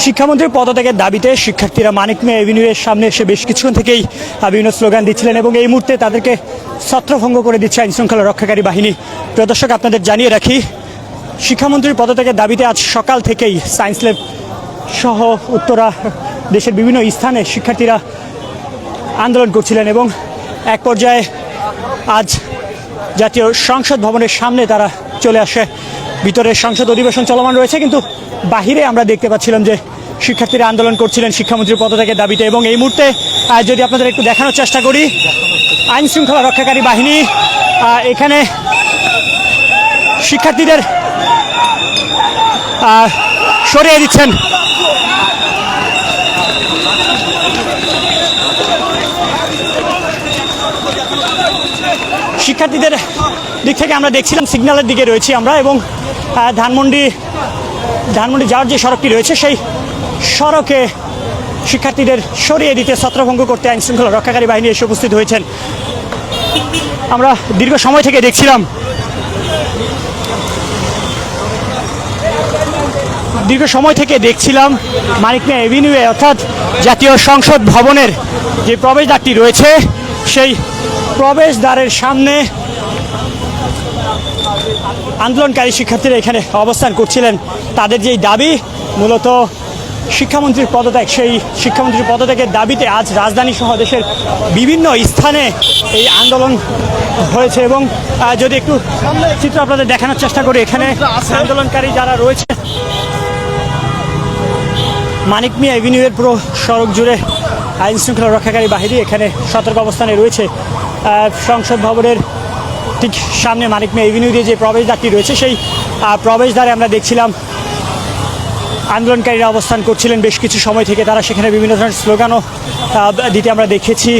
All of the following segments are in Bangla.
শিক্ষামন্ত্রীর পদত্যাগের দাবিতে শিক্ষার্থীরা মানিক মিয়া এভিনিউয়ের সামনে এসে বেশ কিছুক্ষণ থেকেই বিভিন্ন স্লোগান দিচ্ছিলেন এবং এই মুহূর্তে তাদেরকে ছত্রভঙ্গ করে দিচ্ছে আইনশৃঙ্খলা রক্ষাকারী বাহিনী। প্রিয় দর্শক, আপনাদের জানিয়ে রাখি, শিক্ষামন্ত্রীর পদত্যাগের দাবিতে আজ সকাল থেকেই সায়েন্স ল্যাব সহ উত্তরা দেশের বিভিন্ন স্থানে শিক্ষার্থীরা আন্দোলন করছিলেন এবং এক পর্যায়ে আজ জাতীয় সংসদ ভবনের সামনে তারা চলে আসে। ভিতরে সংসদ অধিবেশন চলমান রয়েছে, কিন্তু বাহিরে আমরা দেখতে পাচ্ছিলাম যে শিক্ষার্থীরা আন্দোলন করছিলেন শিক্ষামন্ত্রীর পদত্যাগের দাবিতে। এবং এই মুহূর্তে যদি আপনাদের একটু দেখানোর চেষ্টা করি, আইন শৃঙ্খলা রক্ষাকারী বাহিনী এখানে শিক্ষার্থীদের সরিয়ে দিচ্ছেন। শিক্ষার্থীদের দিক থেকে আমরা দেখছিলাম সিগন্যালের দিকে রয়েছি আমরা, এবং ধানমন্ডি যাওয়ার যে সড়কটি রয়েছে সেই সড়কে শিক্ষার্থীদের সরিয়ে দিতে, ছত্রভঙ্গ করতে আইন শৃঙ্খলা রক্ষাকারী বাহিনী এসে উপস্থিত হয়েছেন। আমরা দীর্ঘ সময় থেকে দেখছিলাম মানিক মিয়া এভিনিউয়ে অর্থাৎ জাতীয় সংসদ ভবনের যে প্রবেশদ্বারটি রয়েছে সেই প্রবেশদ্বারের সামনে আন্দোলনকারী শিক্ষার্থীরা এখানে অবস্থান করছিলেন। তাদের যেই দাবি, মূলত শিক্ষামন্ত্রীর পদত্যাগ, সেই শিক্ষামন্ত্রীর পদত্যাগের দাবিতে আজ রাজধানী সহ দেশের বিভিন্ন স্থানে এই আন্দোলন হয়েছে। এবং যদি একটু চিত্র আপনাদের দেখানোর চেষ্টা করি, এখানে আন্দোলনকারী যারা রয়েছে, মানিক মিয়া এভিনিউয়ের পুরো সড়ক জুড়ে আইন শৃঙ্খলা রক্ষাকারী বাহিনী এখানে সতর্ক অবস্থানে রয়েছে। সংসদ ভবনের ঠিক সামনে মানিক মিয়া এভিনিউ দিয়ে যে প্রবেশদ্বারটি রয়েছে সেই প্রবেশদ্বারে আমরা দেখছিলাম আন্দোলনকারীরা অবস্থান করছিলেন বেশ কিছু সময় থেকে। তারা সেখানে বিভিন্ন ধরনের স্লোগানও দিতে আমরা দেখেছি।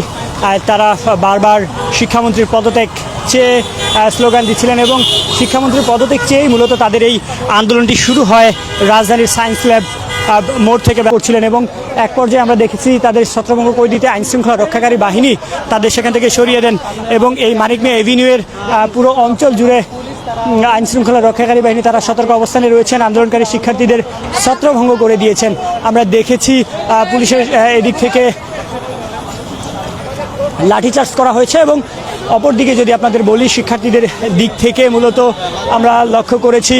তারা বারবার শিক্ষামন্ত্রীর পদত্যাগ চেয়ে স্লোগান দিচ্ছিলেন এবং শিক্ষামন্ত্রীর পদত্যাগ চেয়েই মূলত তাদের এই আন্দোলনটি শুরু হয়। রাজধানীর সায়েন্স ল্যাব মোড় থেকে করছিলেন এবং এক পর্যায়ে আমরা দেখেছি তাদের ছত্রভঙ্গ করে দিতে আইন শৃঙ্খলা রক্ষাকারী বাহিনী তাদের সেখান থেকে সরিয়ে দেন এবং এই মানিক মিয়া এভিনিউয়ের পুরো অঞ্চল জুড়ে আইন শৃঙ্খলা রক্ষাকারী বাহিনী তারা সতর্ক অবস্থানে রয়েছেন, আন্দোলনকারী শিক্ষার্থীদের ছত্রভঙ্গ করে দিয়েছেন। আমরা দেখেছি পুলিশের এদিক থেকে লাঠিচার্জ করা হয়েছে এবং অপরদিকে যদি আপনাদের বলি, শিক্ষার্থীদের দিক থেকে মূলত আমরা লক্ষ্য করেছি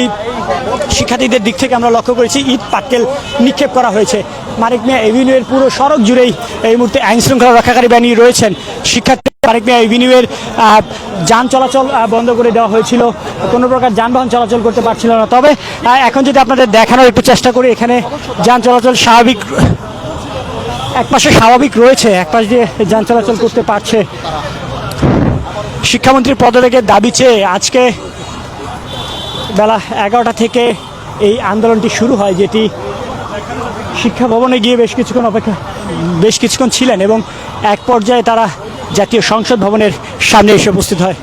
ইট পাটকেল নিক্ষেপ করা হয়েছে। মানিক মিয়া এভিনিউয়ের পুরো সড়ক জুড়েই এই মুহূর্তে আইন শৃঙ্খলা রক্ষাকারী বাহিনী রয়েছেন। শিক্ষার্থী মানিক মিয়া এভিনিউয়ের যান চলাচল বন্ধ করে দেওয়া হয়েছিল, কোনো প্রকার যানবাহন চলাচল করতে পারছিল না। তবে এখন যদি আপনাদের দেখানোর একটু চেষ্টা করি, এখানে যান চলাচল একপাশে স্বাভাবিক রয়েছে, একপাশ দিয়ে যান চলাচল করতে পারছে। শিক্ষামন্ত্রীর পদত্যাগের দাবি চেয়ে আজকে বেলা 11টা থেকে এই আন্দোলনটি শুরু হয়, যেটি শিক্ষা ভবনে গিয়ে বেশ কিছুক্ষণ ছিলেন এবং এক পর্যায়ে তারা জাতীয় সংসদ ভবনের সামনে এসে উপস্থিত হয়।